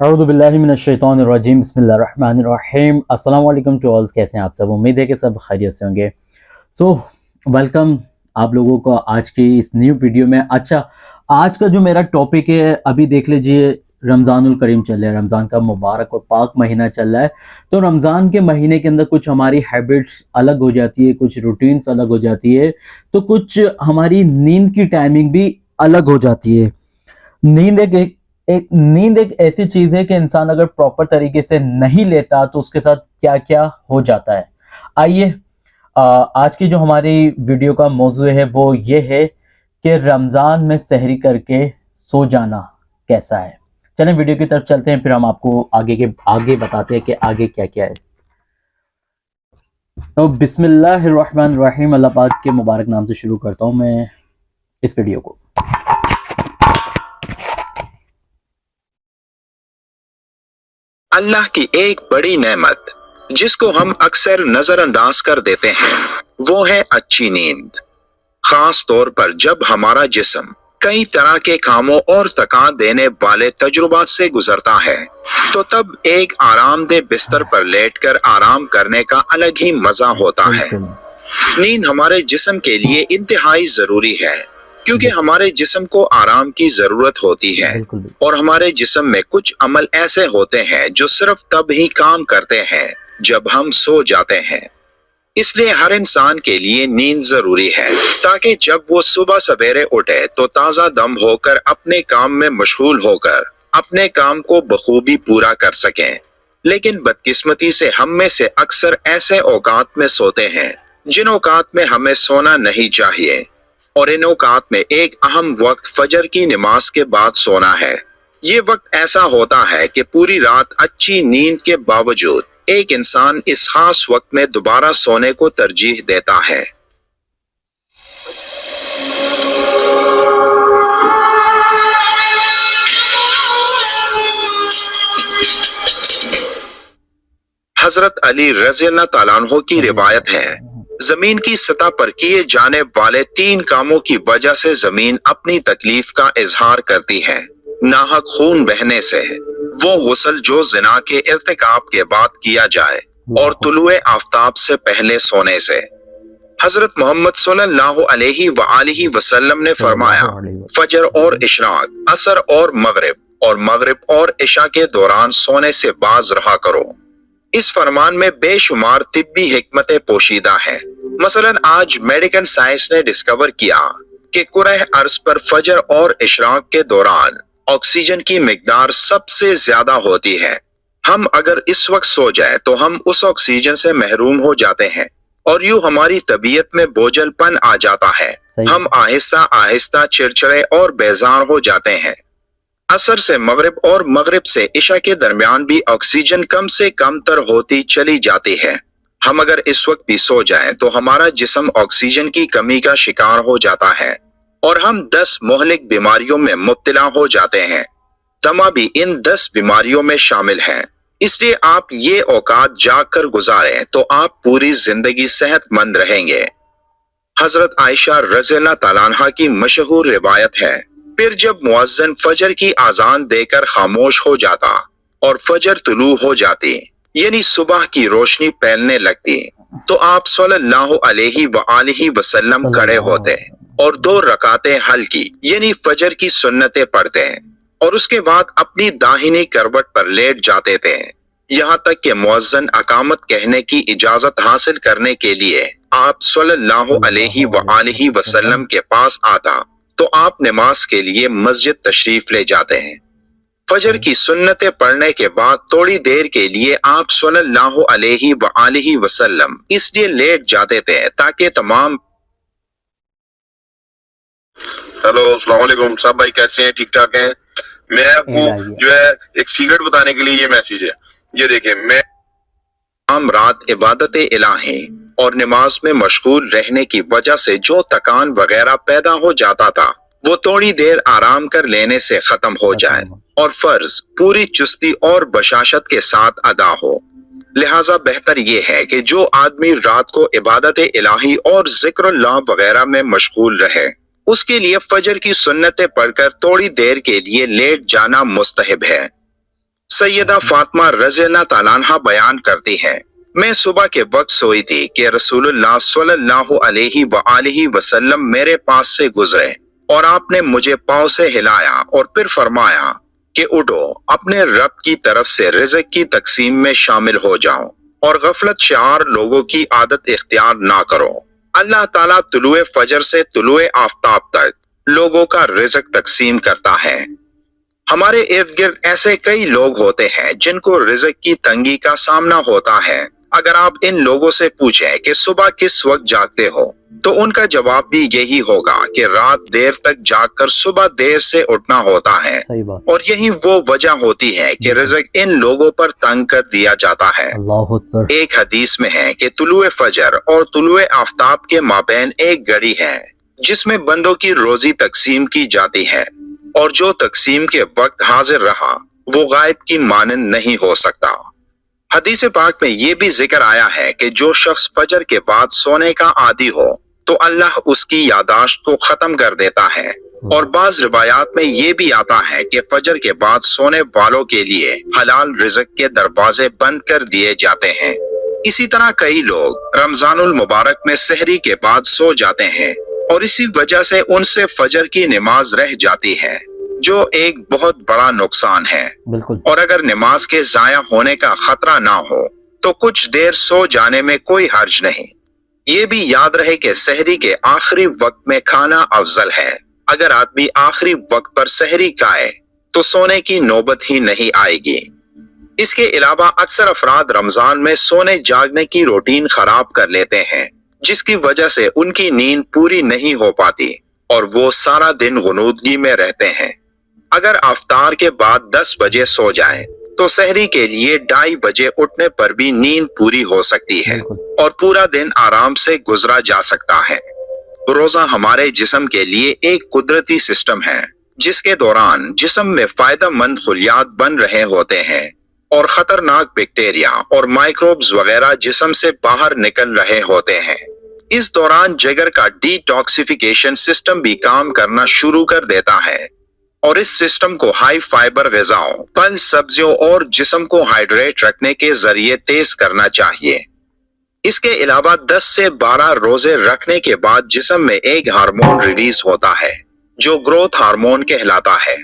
औज़ुबिल्लाहिमिनश्शैतानिर्रजीम बिस्मिल्लाहिर्रहमानिर्रहीम। अस्सलाम वालेकुम टू ऑल्स, कैसे हैं आप सब? उम्मीद है कि सब खैरियत से होंगे। सो वेलकम आप लोगों को आज की इस न्यू वीडियो में। अच्छा, आज का जो मेरा टॉपिक है, अभी देख लीजिए रमज़ानुल करीम चल रहा है, रमज़ान का मुबारक और पाक महीना चल रहा है। तो रमज़ान के महीने के अंदर कुछ हमारी हैबिट्स अलग हो जाती है, कुछ रूटीन्स अलग हो जाती है, तो कुछ हमारी नींद की टाइमिंग भी अलग हो जाती है। नींद एक ऐसी चीज है कि इंसान अगर प्रॉपर तरीके से नहीं लेता तो उसके साथ क्या क्या हो जाता है। आइए, आज की जो हमारी वीडियो का मौजू है वो ये है कि रमजान में सहरी करके सो जाना कैसा है। चलें वीडियो की तरफ चलते हैं, फिर हम आपको आगे बताते हैं कि आगे क्या क्या है। तो बिस्मिल्लाहिर्रहमानिर्रहीम, अल्लाह पाक के मुबारक नाम से शुरू करता हूँ मैं इस वीडियो को। अल्लाह की एक बड़ी नेमत जिसको हम अक्सर नजरअंदाज कर देते हैं वो है अच्छी नींद। खास तौर पर जब हमारा जिस्म कई तरह के कामों और थकान देने वाले तजुर्बात से गुजरता है तो तब एक आरामदेह बिस्तर पर लेटकर आराम करने का अलग ही मजा होता है। नींद हमारे जिस्म के लिए इंतहाई जरूरी है क्योंकि हमारे जिस्म को आराम की जरूरत होती है और हमारे जिस्म में कुछ अमल ऐसे होते हैं जो सिर्फ तब ही काम करते हैं जब हम सो जाते हैं। इसलिए हर इंसान के लिए नींद जरूरी है ताकि जब वो सुबह सवेरे उठे तो ताजा दम होकर अपने काम में मशगूल होकर अपने काम को बखूबी पूरा कर सकें। लेकिन बदकिस्मती से हम में से अक्सर ऐसे औकात में सोते हैं जिन औकात में हमें सोना नहीं चाहिए, और इन औकात में एक अहम वक्त फजर की नमाज के बाद सोना है। ये वक्त ऐसा होता है कि पूरी रात अच्छी नींद के बावजूद एक इंसान इस खास वक्त में दोबारा सोने को तरजीह देता है। हजरत अली रज़ियल्लाहु ताला अन्हु की रिवायत है, जमीन की सतह पर किए जाने वाले 3 कामों की वजह से जमीन अपनी तकलीफ का इजहार करती है। नाहक खून बहने से, वो गुस्ल जो जिना के इर्तिकाब के बाद किया जाए, और तुलुए आफताब से पहले सोने से। हजरत मोहम्मद सल्लल्लाहु अलैहि वसल्लम ने फरमाया, फजर और इशराक, असर और मगरिब और इशा के दौरान सोने से बाज रहा करो। इस फरमान में बेशुमार तिब्बी हिकमतें पोशीदा हैं। मसलन आज मेडिकल साइंस ने डिस्कवर किया कि कुरह अर्ज पर फजर और इशराक के दौरान ऑक्सीजन की मिकदार सबसे ज्यादा होती है। हम अगर इस वक्त सो जाए तो हम उस ऑक्सीजन से महरूम हो जाते हैं और यूं हमारी तबीयत में बोझलपन आ जाता है। हम आहिस्ता आहिस्ता चिड़चिड़े और बेजार हो जाते हैं। असर से मगरिब और मगरिब से इशा के दरमियान भी ऑक्सीजन कम से कम तर होती चली जाती है। हम अगर इस वक्त भी सो जाएं तो हमारा जिस्म ऑक्सीजन की कमी का शिकार हो जाता है और हम 10 मोहलिक बीमारियों में मुब्तला हो जाते हैं। दमा भी इन 10 बीमारियों में शामिल है। इसलिए आप ये औकात जाग कर गुजारें तो आप पूरी जिंदगी सेहतमंद रहेंगे। हजरत आयशा रज़ियल्लाहु ताला अन्हा की मशहूर रिवायत है, फिर जब मुअज्जिन फजर की आजान देकर खामोश हो जाता और फजर तुलू हो जाती, यानी सुबह की रोशनी फैलने लगती, तो आप सल्लल्लाहु अलैहि वसल्लम खड़े होते और 2 रकातें हल्की यानी फजर की सुन्नतें पढ़ते और उसके बाद अपनी दाहिनी करवट पर लेट जाते थे, यहाँ तक कि मुअज्जिन अकामत कहने की इजाजत हासिल करने के लिए आप सल्लल्लाहु अलैहि वसल्लम के पास आता तो आप नमाज के लिए मस्जिद तशरीफ ले जाते हैं। फजर की सुन्नतें पढ़ने के बाद थोड़ी देर के लिए आप सल्लल्लाहु अलैहि वसल्लम इसलिए लेट जाते थे ताकि तमाम। हेलो, अस्सलाम वालेकुम साहब भाई, कैसे हैं? ठीक ठाक हैं? मैं आपको जो है एक सीक्रेट बताने के लिए ये मैसेज है। ये देखें, मैं रात इबादत इलाही और नमाज में मशगूल रहने की वजह से जो थकान वगैरह पैदा हो जाता था वो थोड़ी देर आराम कर लेने से खत्म हो जाए और फर्ज पूरी चुस्ती और बशाशत के साथ अदा हो। लिहाजा बेहतर ये है कि जो आदमी रात को इबादत इलाही और जिक्रुल्लाह वगैरह में मशगूल रहे उसके लिए फजर की सुन्नतें पढ़कर थोड़ी देर के लिए लेट जाना मुस्तहब है। सैयदा फातिमा रज़ियल्लाहु ताला अन्हा बयान करती है, मैं सुबह के वक्त सोई थी कि रसूलुल्लाह सल्लल्लाहु अलैहि वआलिहि वसल्लम मेरे पास से गुजरे और आपने मुझे पाँव से हिलाया और फिर फरमाया कि उठो, अपने रब की तरफ से रिज़्क की तकसीम में शामिल हो जाओ और गफलत शार लोगों की आदत इख्तियार ना करो। अल्लाह ताला तुलुए फजर से तुलुए आफ्ताब तक लोगों का रिज़्क तकसीम करता है। हमारे इर्द गिर्द ऐसे कई लोग होते हैं जिनको रिज़्क की तंगी का सामना होता है। अगर आप इन लोगों से पूछें कि सुबह किस वक्त जागते हो, तो उनका जवाब भी यही होगा कि रात देर तक जागकर सुबह देर से उठना होता है। सही बात। और यही वो वजह होती है कि रिज़्क इन लोगों पर तंग कर दिया जाता है। अल्लाहु अकबर। एक हदीस में है कि तुलुए फजर और तुलुए आफ्ताब के माबैन एक घड़ी है जिसमें बंदों की रोजी तकसीम की जाती है, और जो तकसीम के वक्त हाजिर रहा वो गायब की मानंद नहीं हो सकता। हदीस पाक में ये भी जिक्र आया है कि जो शख्स फजर के बाद सोने का आदी हो तो अल्लाह उसकी यादाश्त को खत्म कर देता है। और बाज रिवायात में ये भी आता है कि फजर के बाद सोने वालों के लिए हलाल रिज़्क के दरवाजे बंद कर दिए जाते हैं। इसी तरह कई लोग रमजानुल मुबारक में सहरी के बाद सो जाते हैं और इसी वजह से उनसे फजर की नमाज रह जाती है, जो एक बहुत बड़ा नुकसान है। बिल्कुल। और अगर नमाज के जाया होने का खतरा ना हो तो कुछ देर सो जाने में कोई हर्ज नहीं। ये भी याद रहे कि सहरी के आखिरी वक्त में खाना अफजल है। अगर आदमी आखिरी वक्त पर सहरी खाए तो सोने की नौबत ही नहीं आएगी। इसके अलावा अक्सर अफराद रमजान में सोने जागने की रूटीन खराब कर लेते हैं, जिसकी वजह से उनकी नींद पूरी नहीं हो पाती और वो सारा दिन गुनूदगी में रहते हैं। अगर अफ्तार के बाद 10 बजे सो जाएं, तो सहरी के लिए 2:30 बजे उठने पर भी नींद पूरी हो सकती है और पूरा दिन आराम से गुजरा जा सकता है। रोजा हमारे जिस्म के लिए एक कुदरती सिस्टम है जिसके दौरान जिस्म में फायदेमंद खुलियात बन रहे होते हैं और खतरनाक बैक्टीरिया और माइक्रोब्स वगैरह जिस्म से बाहर निकल रहे होते हैं। इस दौरान जिगर का डिटॉक्सिफिकेशन सिस्टम भी काम करना शुरू कर देता है और इस सिस्टम को हाई फाइबर ग़िज़ाओं, फल, सब्जियों और जिस्म को हाइड्रेट रखने के जरिए तेज करना चाहिए। इसके अलावा 10 से 12 रोजे रखने के बाद जिस्म में एक हार्मोन रिलीज होता है जो ग्रोथ हार्मोन कहलाता है।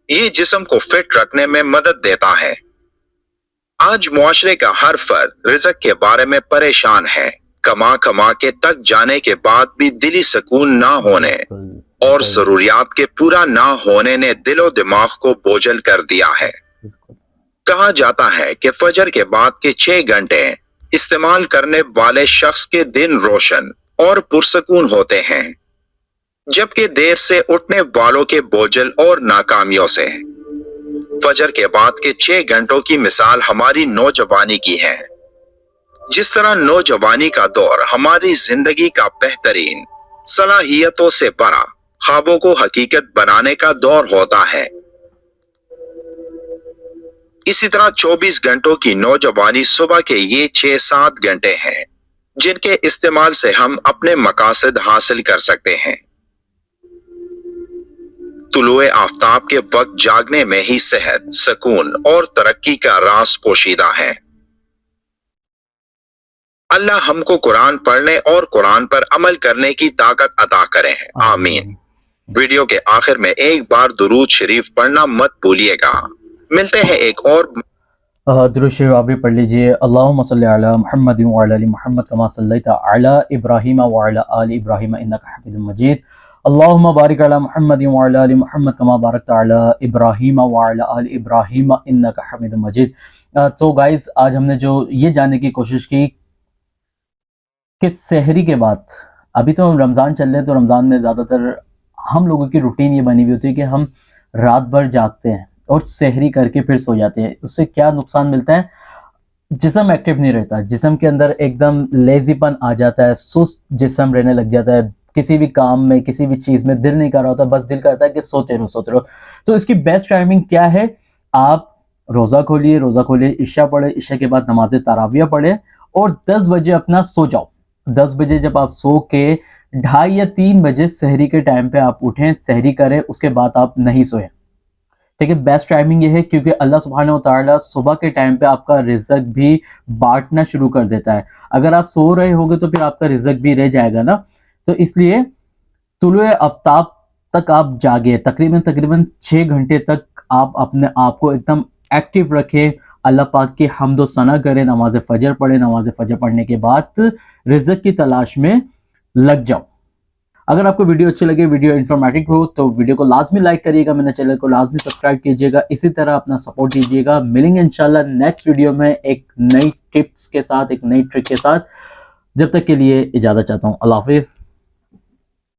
ये जिस्म को फिट रखने में मदद देता है। आज मुआशरे का हर फर्द रिज़्क के बारे में परेशान है। कमा कमा के तक जाने के बाद भी दिली सुकून ना होने और जरूरियात के पूरा ना होने ने दिलो दिमाग को बोझल कर दिया है। कहा जाता है कि फजर के बाद के 6 घंटे इस्तेमाल करने वाले शख्स के दिन रोशन और पुरसकून होते हैं, जबकि देर से उठने वालों के बोझल और नाकामियों से। फजर के बाद के 6 घंटों की मिसाल हमारी नौजवानी की है। जिस तरह नौजवानी का दौर हमारी जिंदगी का बेहतरीन सलाहियतों से भरा ख्वाबों को हकीकत बनाने का दौर होता है, इसी तरह 24 घंटों की नौजवानी सुबह के ये 6-7 घंटे हैं जिनके इस्तेमाल से हम अपने मकासद हासिल कर सकते हैं। तुलुए आफ्ताब के वक्त जागने में ही सेहत, सुकून और तरक्की का राज पोशीदा है। अल्लाह हमको कुरान पढ़ने और कुरान पर अमल करने की ताकत अता करे, आमीन। वीडियो के आखिर में एक बार दुरूद शरीफ पढ़ना मत भूलिएगा। मिलते हैं एक और दुरूद शरीफ आप भी पढ़ लीजिए। अल्लाहुम्मा सल्ली अला मुहम्मद व अला आलि मुहम्मद कमा सल्लैता अला इब्राहीम व अला आलि इब्राहीम इन्नका हमीदुम मजीद। अल्लाहुम्मा बारिक अला मुहम्मद व अला आलि मुहम्मद कमा बारकता अला इब्राहीम व अला आलि इब्राहीम इन्नका हमीदुम मजीद। तो गाइस, आज हमने जो ये जानने की कोशिश की कि सहरी के बाद, अभी तो रमज़ान चल रहे हैं, तो रमज़ान में ज़्यादातर हम लोगों की रूटीन ये बनी हुई होती है कि हम रात भर जागते हैं और सहरी करके फिर सो जाते हैं। उससे क्या नुकसान मिलता है? जिस्म एक्टिव नहीं रहता, जिस्म के अंदर एकदम लेजीपन आ जाता है, सुस्त जिस्म रहने लग जाता है, किसी भी काम में, किसी भी चीज़ में दिल नहीं कर रहा होता, बस दिल करता है कि सोते रहो। तो इसकी बेस्ट टाइमिंग क्या है? आप रोज़ा खोलिए, इशा पढ़े, इशा के बाद नमाज तराविया पढ़े और 10 बजे अपना सो जाओ। 10 बजे जब आप सो के 2:30 या 3 बजे सहरी के टाइम पे आप उठें, सहरी करें, उसके बाद आप नहीं सोएं, ठीक है। बेस्ट टाइमिंग ये है क्योंकि अल्लाह सुब्हानहू व तआला सुबह के टाइम पे आपका रिज़्क भी बांटना शुरू कर देता है। अगर आप सो रहे होगे तो फिर आपका रिज़्क भी रह जाएगा ना, तो इसलिए तुलुए आफ्ताब तक आप जागे, तकरीबन 6 घंटे तक आप अपने आप को एकदम एक्टिव रखें, अल्लाह पाक की हम्द व सना करें, नमाज फजर पढ़ें, नमाज फजर पढ़ने के बाद रिज़्क की तलाश में लग जाओ। अगर आपको वीडियो अच्छी लगे, वीडियो इन्फॉर्मेटिव हो, तो वीडियो को लाजमी लाइक करिएगा, मेरे चैनल को लाजमी सब्सक्राइब कीजिएगा, इसी तरह अपना सपोर्ट दीजिएगा। मिलेंगे इंशाल्लाह नेक्स्ट वीडियो में एक नई टिप्स के साथ, एक नई ट्रिक के साथ। जब तक के लिए इजाज़त चाहता हूँ। अल्लाह हाफिज़।